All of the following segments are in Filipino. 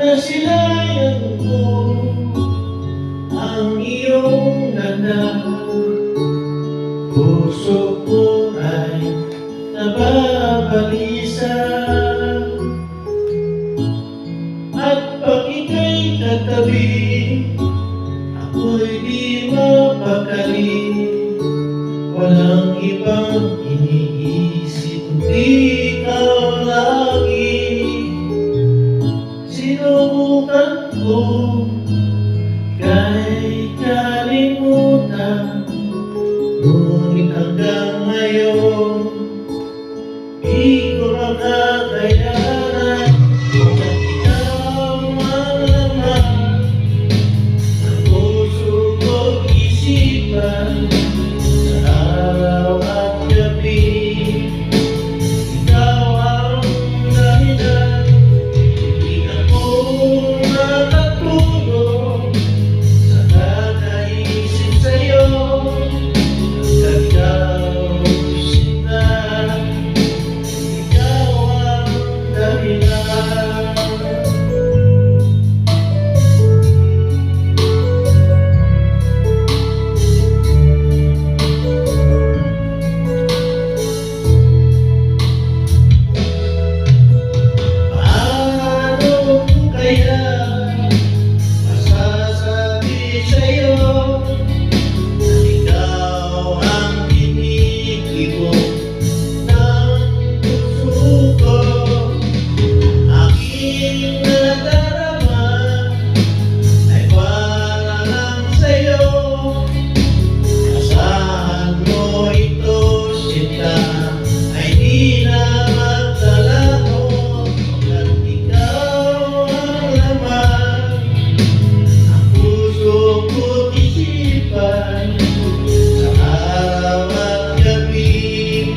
Nasilayan ko ang iyong ganda, puso ko ay nababalisa. At pag ika'y katabi, ako'y di mapakali. Walang ibang iniisip, kundi ikaw lagi. Sinubukan ko ika'y kalimutan, ngunit hanggang ngayon di ko makakayanan. Kung ikaw ang laman ng puso ko't isipan, sa araw at gabi ikaw ang dahilan. Hindi ako makatulog sa kakaisip sa'yo, hanggang ikaw sinta, ikaw ang dahilan. Kaya masasabi sa'yo na ikaw ang kinikibok ng puso ko. Aking nadarama ay para lang sa'yo. Asahan mo ito, sinta, ay di na magdalaho. At ikaw ang laman ng puso ko't isipan, sa araw at gabi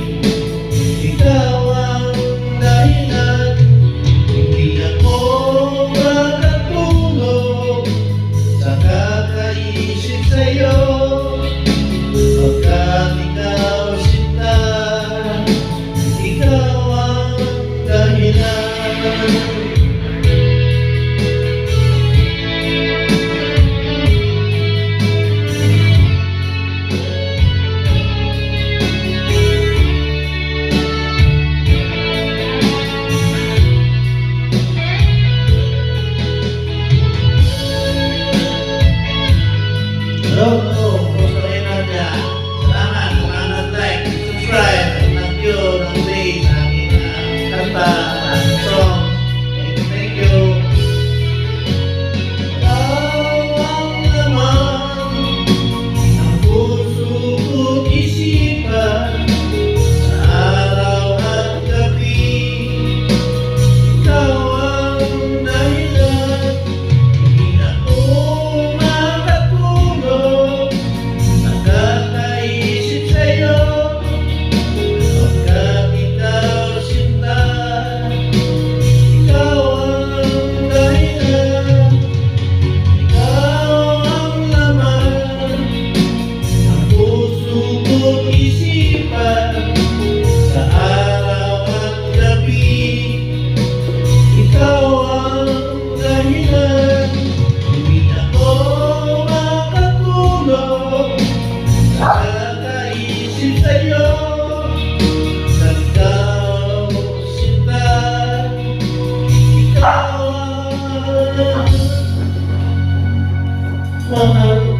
ikaw ang dahilan. Hindi ako makatulog sa kakaisip sa'yo, pagkat ikaw sinta, ikaw ang dahilan. Hello, kumusta kayo natin? Salamat, like, subscribe, nag-view, nag-play sa aking kanta, song. Thank you. Ikaw ang laman ng puso ko't isipan, sa araw at gabi ikaw ang dahilan. Hindi ako makatulog sa kakaisip sa'yo, pagkat ikaw sinta, ikaw ang dahilan. Ikaw ang laman ng puso ko't isipan, sa araw at gabi ikaw ang dahilan. Hindi ako makatulog sa kakaisip sa'yo, sa ikaw sinta, ikaw ang mahal.